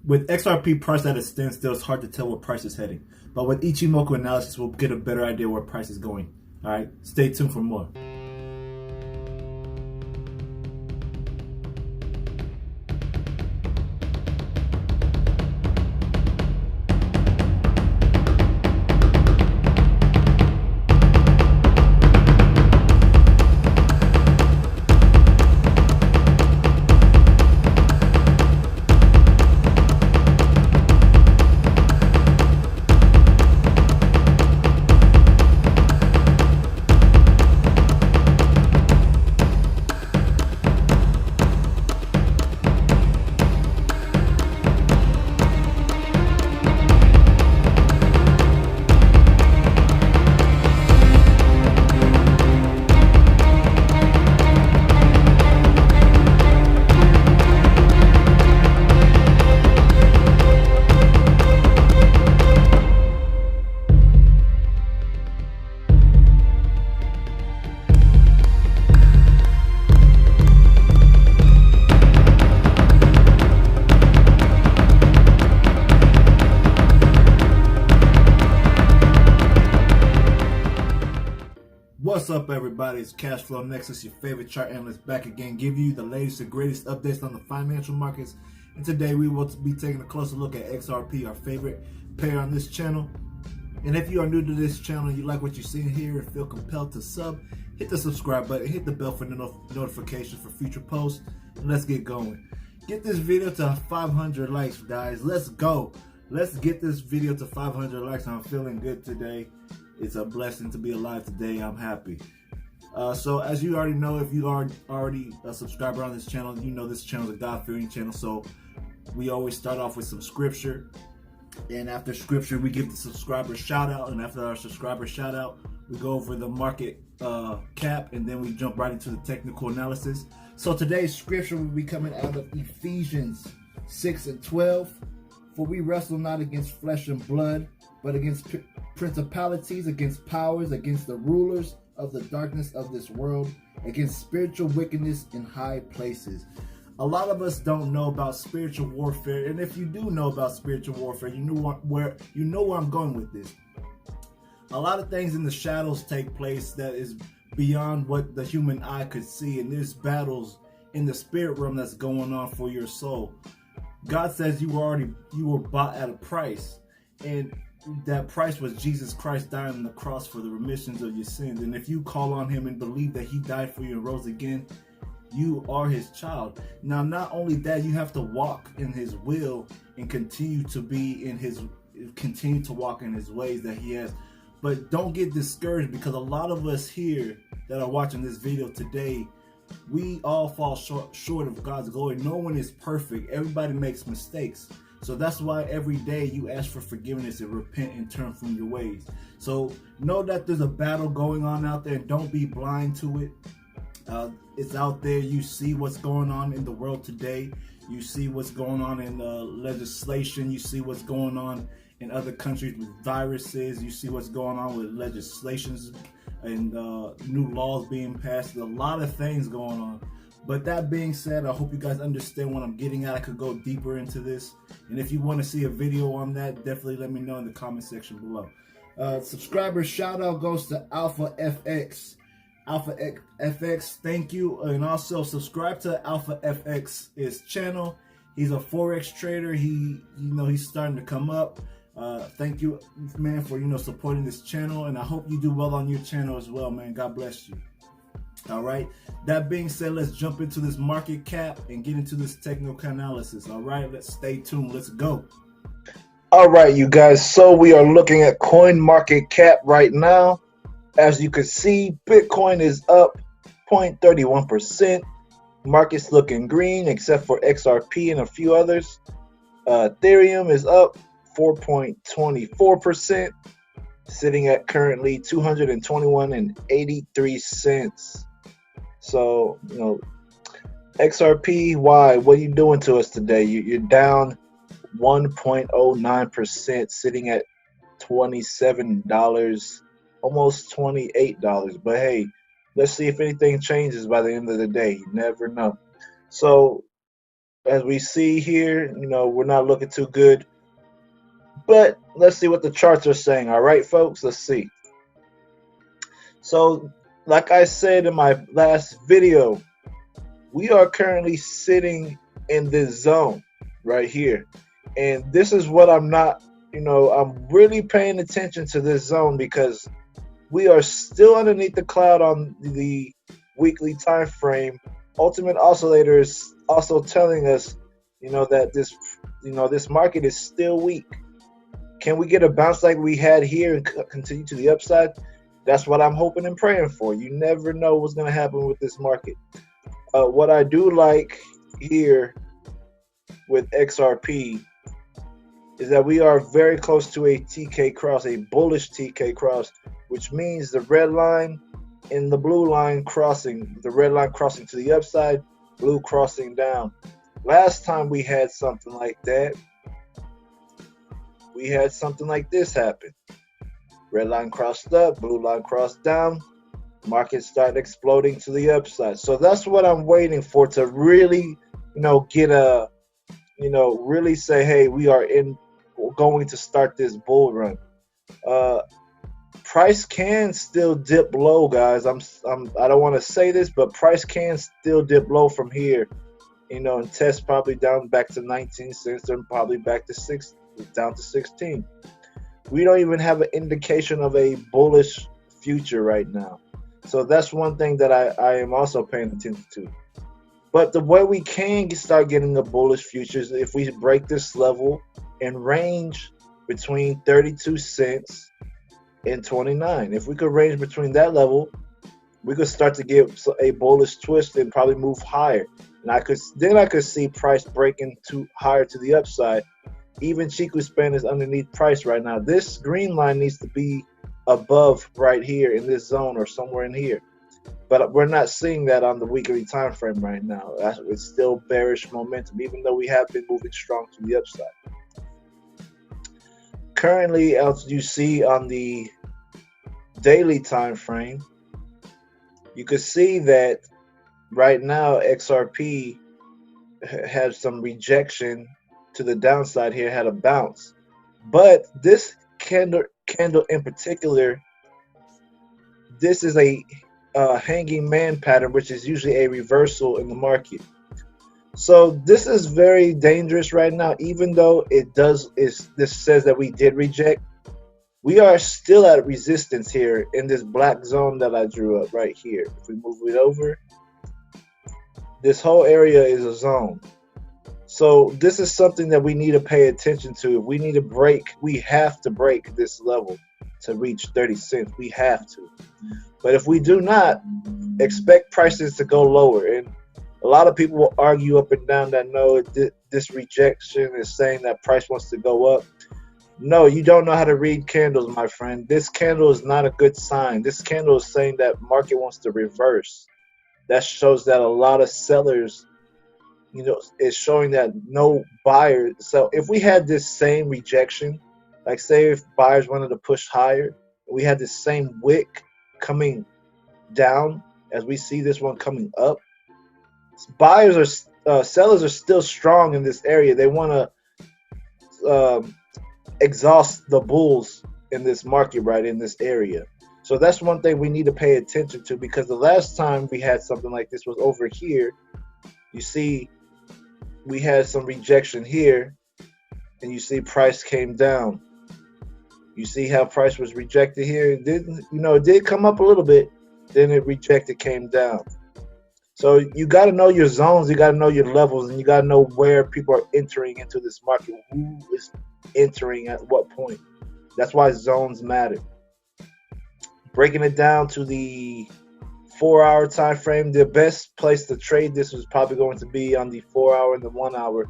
With XRP price at a standstill, it's hard to tell where price is heading. But with Ichimoku analysis, we'll get a better idea where price is going. All right, stay tuned for more. What's up, everybody? It's Flow Nexus, your favorite chart analyst, back again, giving you the latest and greatest updates on the financial markets. And today we will be taking a closer look at XRP, our favorite pair on this channel. And if you are new to this channel and you like what you see here and feel compelled to sub, hit the subscribe button, hit the bell for notifications for future posts, and let's get going. Get this video to 500 likes, guys. Let's go. Let's get this video to 500 likes. I'm feeling good today. It's a blessing to be alive today. I'm happy. So as you already know, if you are already a subscriber on this channel, you know this channel is a God-fearing channel. So we always start off with some scripture. And after scripture, we give the subscriber shout out. And after our subscriber shout out, we go over the market cap, and then we jump right into the technical analysis. So today's scripture will be coming out of Ephesians 6:12. For we wrestle not against flesh and blood, but against principalities, against powers, against the rulers of the darkness of this world, against spiritual wickedness in high places. A lot of us don't know about spiritual warfare, and if you do know about spiritual warfare, you know where I'm going with this. A lot of things in the shadows take place that is beyond what the human eye could see, and there's battles in the spirit realm that's going on for your soul. God says you were bought at a price, and that price was Jesus Christ dying on the cross for the remissions of your sins. And if you call on him and believe that he died for you and rose again, you are his child. Now, not only that, you have to walk in his will and continue to walk in his ways that he has. But don't get discouraged, because a lot of us here that are watching this video today, we all fall short of God's glory. No one is perfect. Everybody makes mistakes. So that's why every day you ask for forgiveness and repent and turn from your ways. So know that there's a battle going on out there, and don't be blind to it. It's out there. You see what's going on in the world today. You see what's going on in legislation. You see what's going on in other countries with viruses. You see what's going on with legislations and new laws being passed. There's a lot of things going on. But that being said, I hope you guys understand what I'm getting at. I could go deeper into this. And if you want to see a video on that, definitely let me know in the comment section below. Subscriber shout out goes to Alpha FX. Alpha FX, thank you. And also subscribe to Alpha FX's channel. He's a Forex trader. He's starting to come up. Thank you, man, for supporting this channel. And I hope you do well on your channel as well, man. God bless you. All right, that being said, let's jump into this market cap and get into this technical analysis. All right, let's stay tuned. Let's go. All right, you guys, so we are looking at coin market cap right now. As you can see, Bitcoin is up 0.31%. Market's looking green except for XRP and a few others. Ethereum is up 4.24%, sitting at currently $221.83. So, XRP, why? What are you doing to us today? You're down 1.09%, sitting at $27, almost $28. But hey, let's see if anything changes by the end of the day. You never know. So as we see here, we're not looking too good. But let's see what the charts are saying. All right, folks, let's see. So, like I said in my last video, we are currently sitting in this zone right here. And this is what I'm not, I'm really paying attention to this zone because we are still underneath the cloud on the weekly time frame. Ultimate Oscillator is also telling us, that this market is still weak. Can we get a bounce like we had here and continue to the upside? That's what I'm hoping and praying for. You never know what's going to happen with this market. What I do like here with XRP is that we are very close to a TK cross, a bullish TK cross, which means the red line and the blue line crossing, the red line crossing to the upside, blue crossing down. Last time we had something like that, we had something like this happen. Red line crossed up, blue line crossed down, market started exploding to the upside. So that's what I'm waiting for, to really, get a, really say, hey, we're going to start this bull run. Price can still dip low, guys. I don't want to say this, but price can still dip low from here, and test probably down back to 19 cents and probably back to down to 16. We don't even have an indication of a bullish future right now. So that's one thing that I am also paying attention to. But the way we can start getting a bullish future is if we break this level and range between 32 cents and 29. If we could range between that level, we could start to get a bullish twist and probably move higher. And I could see price breaking higher to the upside. Even Chiku Span is underneath price right now. This green line needs to be above right here in this zone or somewhere in here. But we're not seeing that on the weekly time frame right now. It's still bearish momentum, even though we have been moving strong to the upside. Currently, as you see on the daily time frame, you can see that right now XRP has some rejection to the downside here, had a bounce. But this candle in particular, this is a hanging man pattern, which is usually a reversal in the market. So this is very dangerous right now. Even though this says that we did reject, we are still at resistance here in this black zone that I drew up right here. If we move it over, this whole area is a zone. So this is something that we need to pay attention to. If we need to break, we have to break this level to reach 30 cents. We have to. But if we do not, expect prices to go lower. And a lot of people will argue up and down that no, this rejection is saying that price wants to go up. No, you don't know how to read candles, my friend. This candle is not a good sign. This candle is saying that market wants to reverse. That shows that a lot of sellers, is showing that no buyers. So if we had this same rejection, like say if buyers wanted to push higher, we had this same wick coming down as we see this one coming up, sellers are still strong in this area. They want to exhaust the bulls in this market, right, in this area. So that's one thing we need to pay attention to, because the last time we had something like this was over here. You see, we had some rejection here, and you see price came down. You see how price was rejected here. It did come up a little bit, then it rejected, came down. So you got to know your zones, you got to know your levels, and you got to know where people are entering into this market, who is entering at what point. That's why zones matter. Breaking it down to the 4-hour time frame, the best place to trade this was probably going to be on the 4-hour and the 1 hour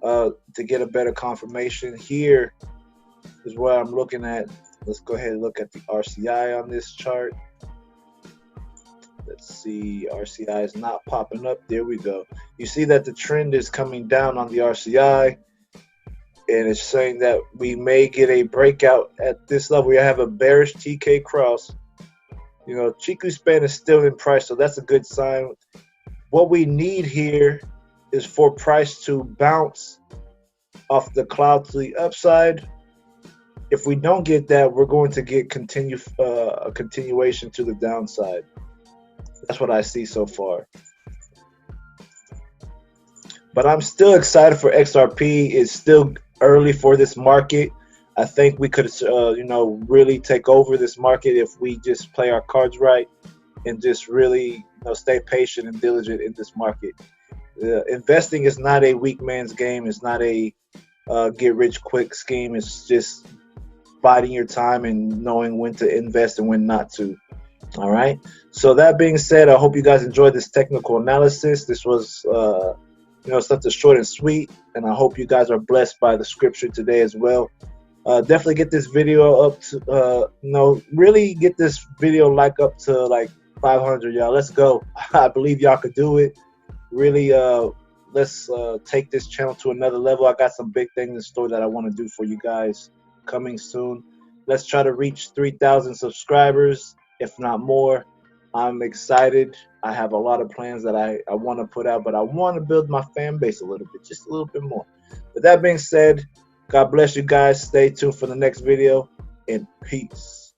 to get a better confirmation. Here is where I'm looking at. Let's go ahead and look at the RCI on this chart. Let's see, RCI is not popping up. There we go. You see that the trend is coming down on the RCI, and it's saying that we may get a breakout at this level. We have a bearish TK cross. Chiku Span is still in price, so that's a good sign. What we need here is for price to bounce off the cloud to the upside. If we don't get that, we're going to get a continuation to the downside. That's what I see so far. But I'm still excited for XRP. It's still early for this market. I think we could, really take over this market if we just play our cards right and just really, stay patient and diligent in this market. Investing is not a weak man's game. It's not a get-rich-quick scheme. It's just biding your time and knowing when to invest and when not to. All right. So that being said, I hope you guys enjoyed this technical analysis. This was, something short and sweet, and I hope you guys are blessed by the scripture today as well. Definitely get this video up to, really get this video up to like 500, y'all. Let's go. I believe y'all could do it. Really, let's take this channel to another level. I got some big things in store that I want to do for you guys coming soon. Let's try to reach 3,000 subscribers, if not more. I'm excited. I have a lot of plans that I want to put out, but I want to build my fan base a little bit, just a little bit more. With that being said, God bless you guys. Stay tuned for the next video, and peace.